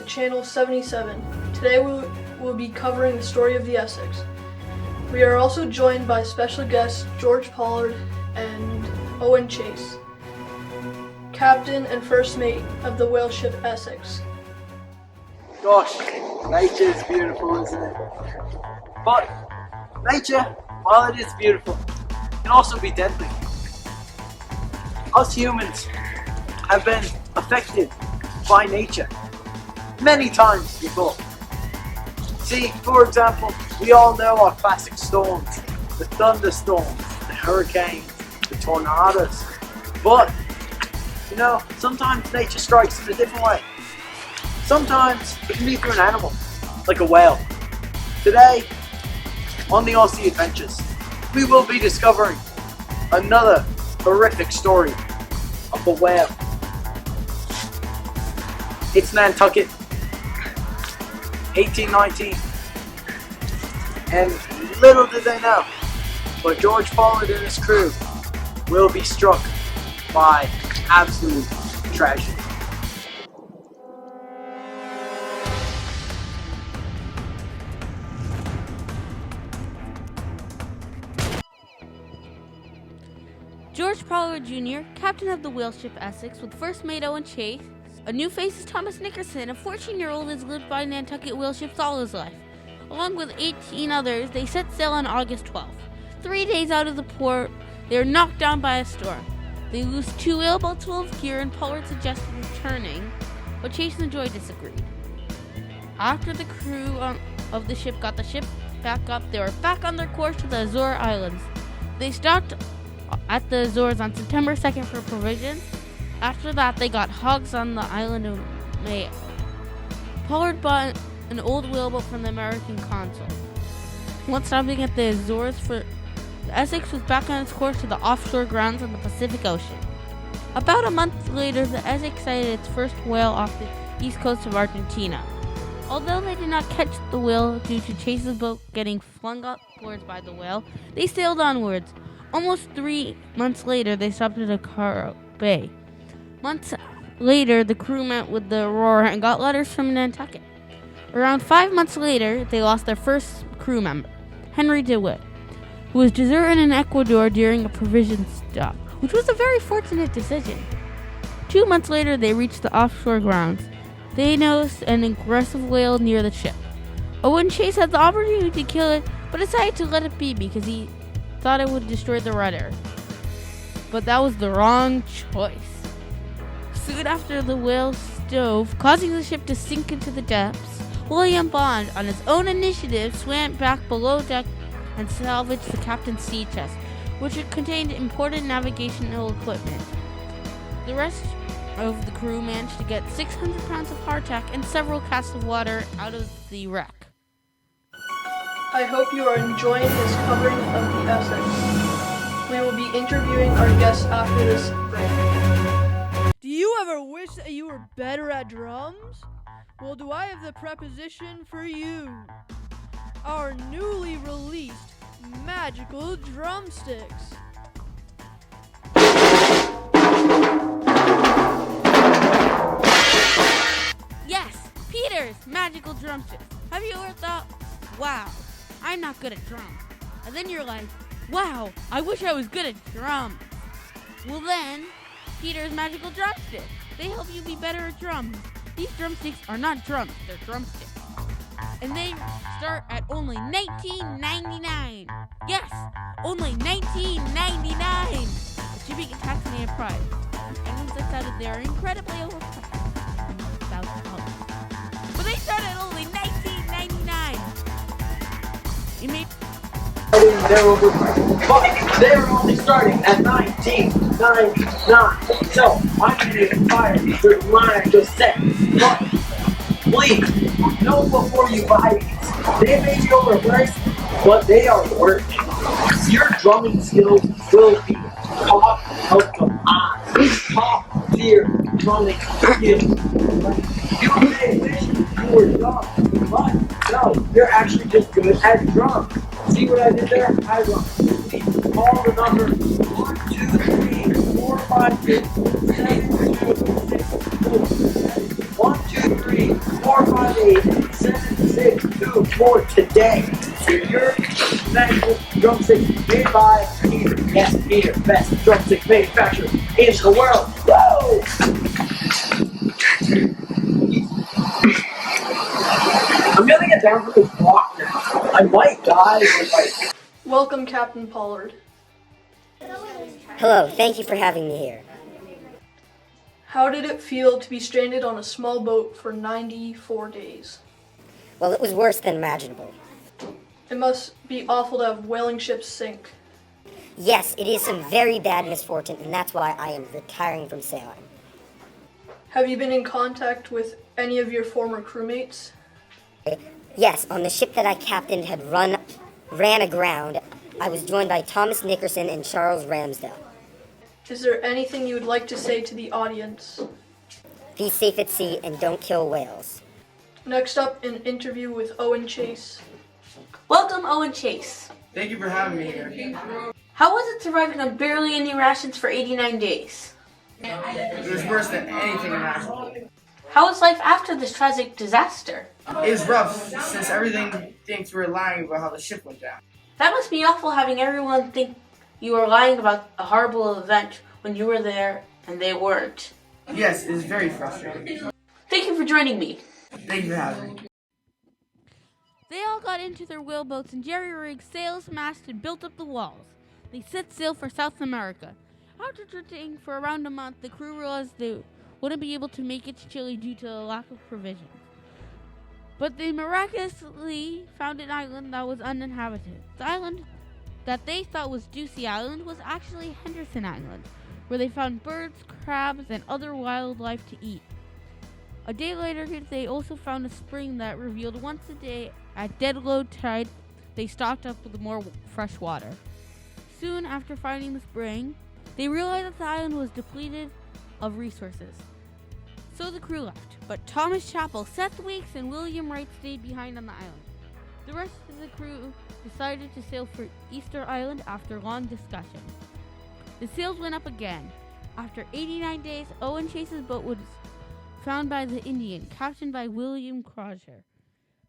Channel 77. Today we'll be covering the story of the Essex. We are also joined by special guests George Pollard and Owen Chase, captain and first mate of the whale ship Essex. Gosh, nature's beautiful, isn't it? But nature, while it is beautiful, can also be deadly. Us humans have been affected by nature many times before. See, for example, we all know our classic storms, the thunderstorms, the hurricanes, the tornadoes. But, you know, sometimes nature strikes in a different way. Sometimes it can be through an animal, like a whale. Today, on the Aussie Adventures, we will be discovering another horrific story of a whale. It's Nantucket, 1819. And little did they know, but George Pollard and his crew will be struck by absolute tragedy. George Pollard Jr., captain of the whale ship Essex, with first mate Owen Chase. A new face is Thomas Nickerson, a 14-year-old who has lived by Nantucket whale ships all his life. Along with 18 others, they set sail on August 12th. 3 days out of the port, they are knocked down by a storm. They lose 2 whaleboats full of gear, and Pollard suggested returning, but Chase and Joy disagreed. After the crew of the ship got the ship back up, they were back on their course to the Azore Islands. They stopped at the Azores on September 2nd for provisions. After that, they got hogs on the island of May. Pollard bought an old whaleboat from the American consul. Once stopping at the Azores, the Essex was back on its course to the offshore grounds of the Pacific Ocean. About a month later, the Essex sighted its first whale off the east coast of Argentina. Although they did not catch the whale due to Chase's boat getting flung upwards by the whale, they sailed onwards. Almost 3 months later, they stopped at Acaro Bay. Months later, the crew met with the Aurora and got letters from Nantucket. Around 5 months later, they lost their first crew member, Henry DeWitt, who was deserted in Ecuador during a provision stop, which was a very fortunate decision. 2 months later, they reached the offshore grounds. They noticed an aggressive whale near the ship. Owen Chase had the opportunity to kill it, but decided to let it be because he thought it would destroy the rudder. But that was the wrong choice. Soon after, the whale stove, causing the ship to sink into the depths. William Bond, on his own initiative, swam back below deck and salvaged the captain's sea chest, which contained important navigational equipment. The rest of the crew managed to get 600 pounds of hardtack and several casks of water out of the wreck. I hope you are enjoying this covering of the Essex. We will be interviewing our guests after this break. Do you ever wish that you were better at drums? Well, do I have the preposition for you? Our newly released magical drumsticks. Yes, Peter's magical drumsticks. Have you ever thought, wow, I'm not good at drums? And then you're like, wow, I wish I was good at drums. Well then, Peter's magical drumsticks. They help you be better at drums. These drumsticks are not drums, they're drumsticks. And they start at only $19.99. Yes, only $19.99. It should be a tax and price. Items that's out of there are incredibly overpriced. $1,000. But they start at only $19.99. You may They're overpriced, but they were only starting at $19.99. So I'm going to inspire you to the line I just said. But please, know before you buy these. They may be overpriced, but they are worth it. Your drumming skills will be top of the line. Top tier drumming skills. You may wish you were dumb, but no, you're actually just good at drums. See what I did there? I run. All the numbers 1, 2, 3, 4, 5, 6, 7, 8, 6, 4. 1, 2, 458-7624 today. Secure thankful drumstick made by Peter. Yes, Peter, best drumstick manufacturer in the world. Whoa! I'm gonna get down from this block now. I might die if I... Welcome, Captain Pollard. Hello, thank you for having me here. How did it feel to be stranded on a small boat for 94 days? Well, it was worse than imaginable. It must be awful to have whaling ships sink. Yes, it is some very bad misfortune, and that's why I am retiring from sailing. Have you been in contact with any of your former crewmates? Yes, on the ship that I captained ran aground, I was joined by Thomas Nickerson and Charles Ramsdell. Is there anything you would like to say to the audience? Be safe at sea and don't kill whales. Next up, an interview with Owen Chase. Welcome, Owen Chase. Thank you for having me here. How was it surviving on barely any rations for 89 days? It was worse than anything imaginable. How was life after this tragic disaster? It was rough since everything thinks we were lying about how the ship went down. That must be awful having everyone think you were lying about a horrible event when you were there and they weren't. Yes, it is very frustrating. Thank you for joining me. Thank you for having me. They all got into their whaleboats and jerry-rigged sails, masts, and built up the walls. They set sail for South America. After drifting for around a month, the crew realized they wouldn't be able to make it to Chile due to a lack of provisions. But they miraculously found an island that was uninhabited. The island that they thought was Ducie Island was actually Henderson Island, where they found birds, crabs, and other wildlife to eat. A day later, they also found a spring that revealed once a day at dead low tide they stocked up with more fresh water. Soon after finding the spring, they realized that the island was depleted of resources. So the crew left, but Thomas Chappell, Seth Weeks, and William Wright stayed behind on the island. The rest of the crew decided to sail for Easter Island after long discussion. The sails went up again. After 89 days, Owen Chase's boat was found by the Indian, captained by William Crozier.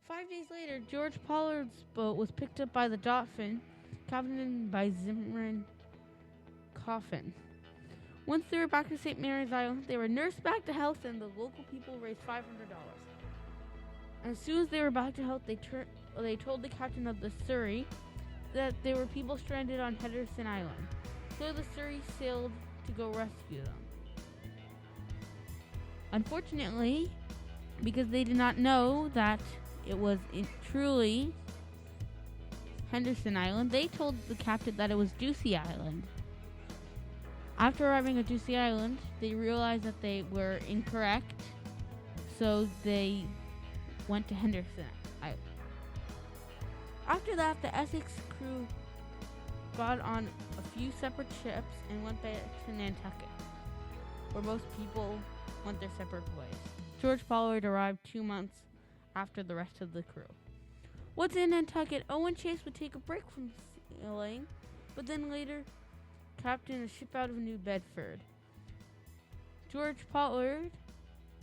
5 days later, George Pollard's boat was picked up by the Dolphin, captained by Zimmerman Coffin. Once they were back to St. Mary's Island, they were nursed back to health and the local people raised $500. As soon as they were back to health, they told the captain of the Surrey that there were people stranded on Henderson Island. So the Surrey sailed to go rescue them. Unfortunately, because they did not know that it was truly Henderson Island, they told the captain that it was Ducie Island. After arriving at Ducie Island, they realized that they were incorrect, so they went to Henderson Island. After that, the Essex crew got on a few separate ships and went back to Nantucket, where most people went their separate ways. George Pollard arrived 2 months after the rest of the crew. Once in Nantucket, Owen Chase would take a break from sailing, but then later captain a ship out of New Bedford. George Pollard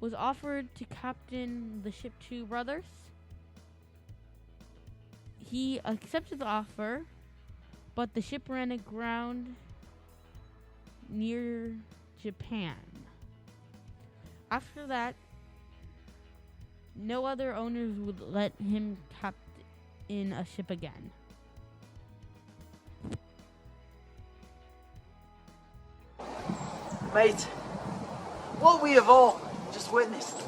was offered to captain the ship Two Brothers. He accepted the offer, but the ship ran aground near Japan. After that, no other owners would let him captain a ship again. Mate, what we have all just witnessed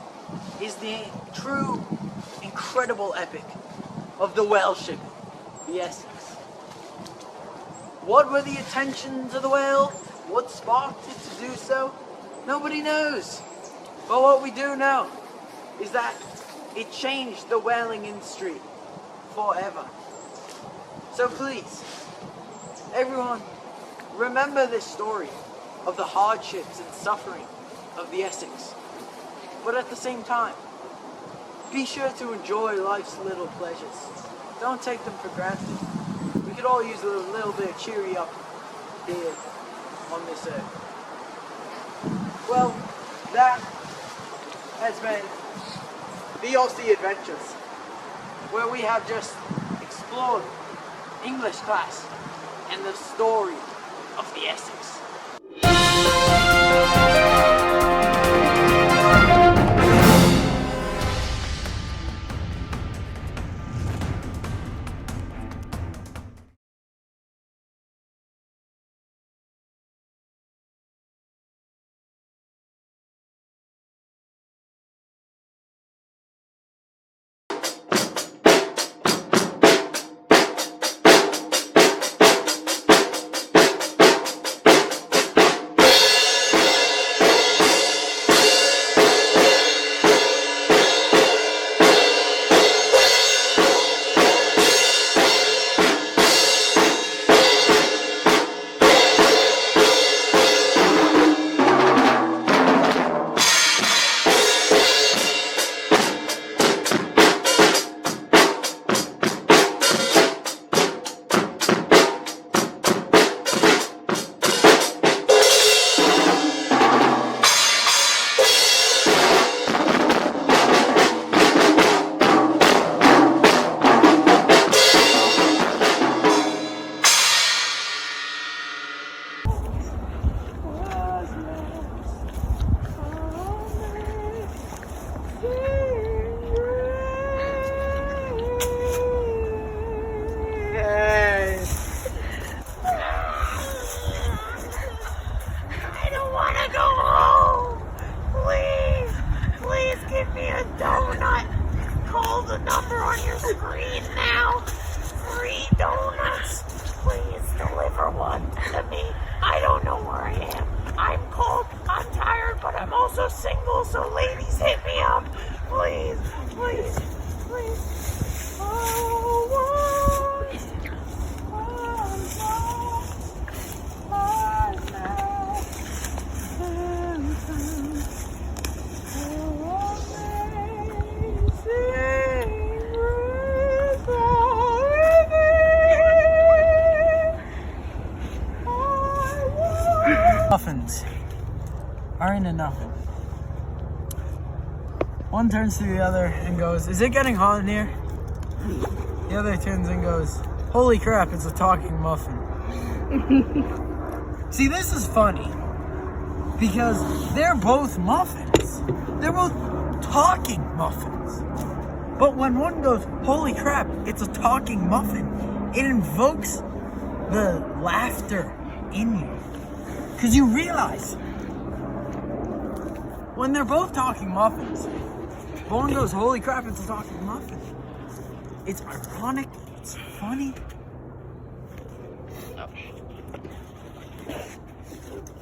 is the true, incredible epic of the whale ship, the Essex. What were the intentions of the whale? What sparked it to do so? Nobody knows. But what we do know is that it changed the whaling industry forever. So please, everyone, remember this story of the hardships and suffering of the Essex. But at the same time, be sure to enjoy life's little pleasures. Don't take them for granted. We could all use a little bit of cheery up here on this earth. Well, that has been VOC Adventures, where we have just explored English class and the story of the Essex. Muffins aren't enough. One turns to the other and goes, "Is it getting hot in here?" The other turns and goes, "Holy crap, it's a talking muffin." See, this is funny because they're both muffins. They're both talking muffins. But when one goes, "Holy crap, it's a talking muffin," it invokes the laughter in you. Because you realize, when they're both talking muffins, one goes, "Holy crap, it's a talking muffin." It's ironic, it's funny. Oh, shit.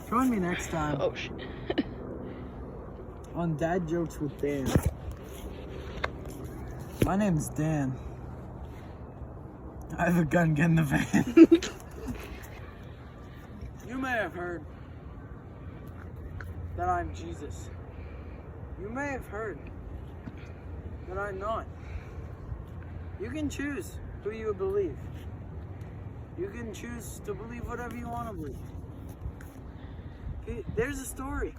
Join me next time Oh, shit. on Dad Jokes with Dan. My name's Dan. I have a gun, get in the van. You may have heard that I'm Jesus. You may have heard that I'm not. You can choose who you believe. You can choose to believe whatever you want to believe. Okay, there's a story.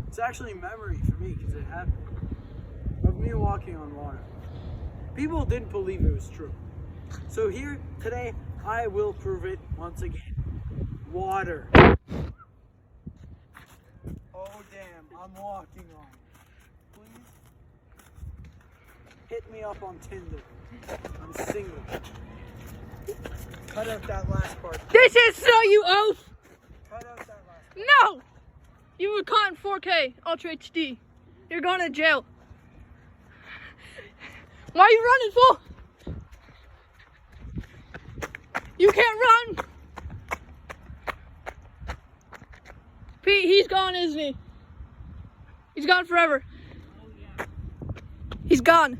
It's actually a memory for me because it happened. Of me walking on water. People didn't believe it was true. So here, today, I will prove it once again. Water. Oh damn, I'm walking on it. Please hit me up on Tinder. I'm single. Cut out that last part. This is so you oath! Cut out that last part. No! You were caught in 4K, Ultra HD. You're going to jail. Why are you running, fool? You can't run! Pete, he's gone, isn't he? He's gone forever. He's gone.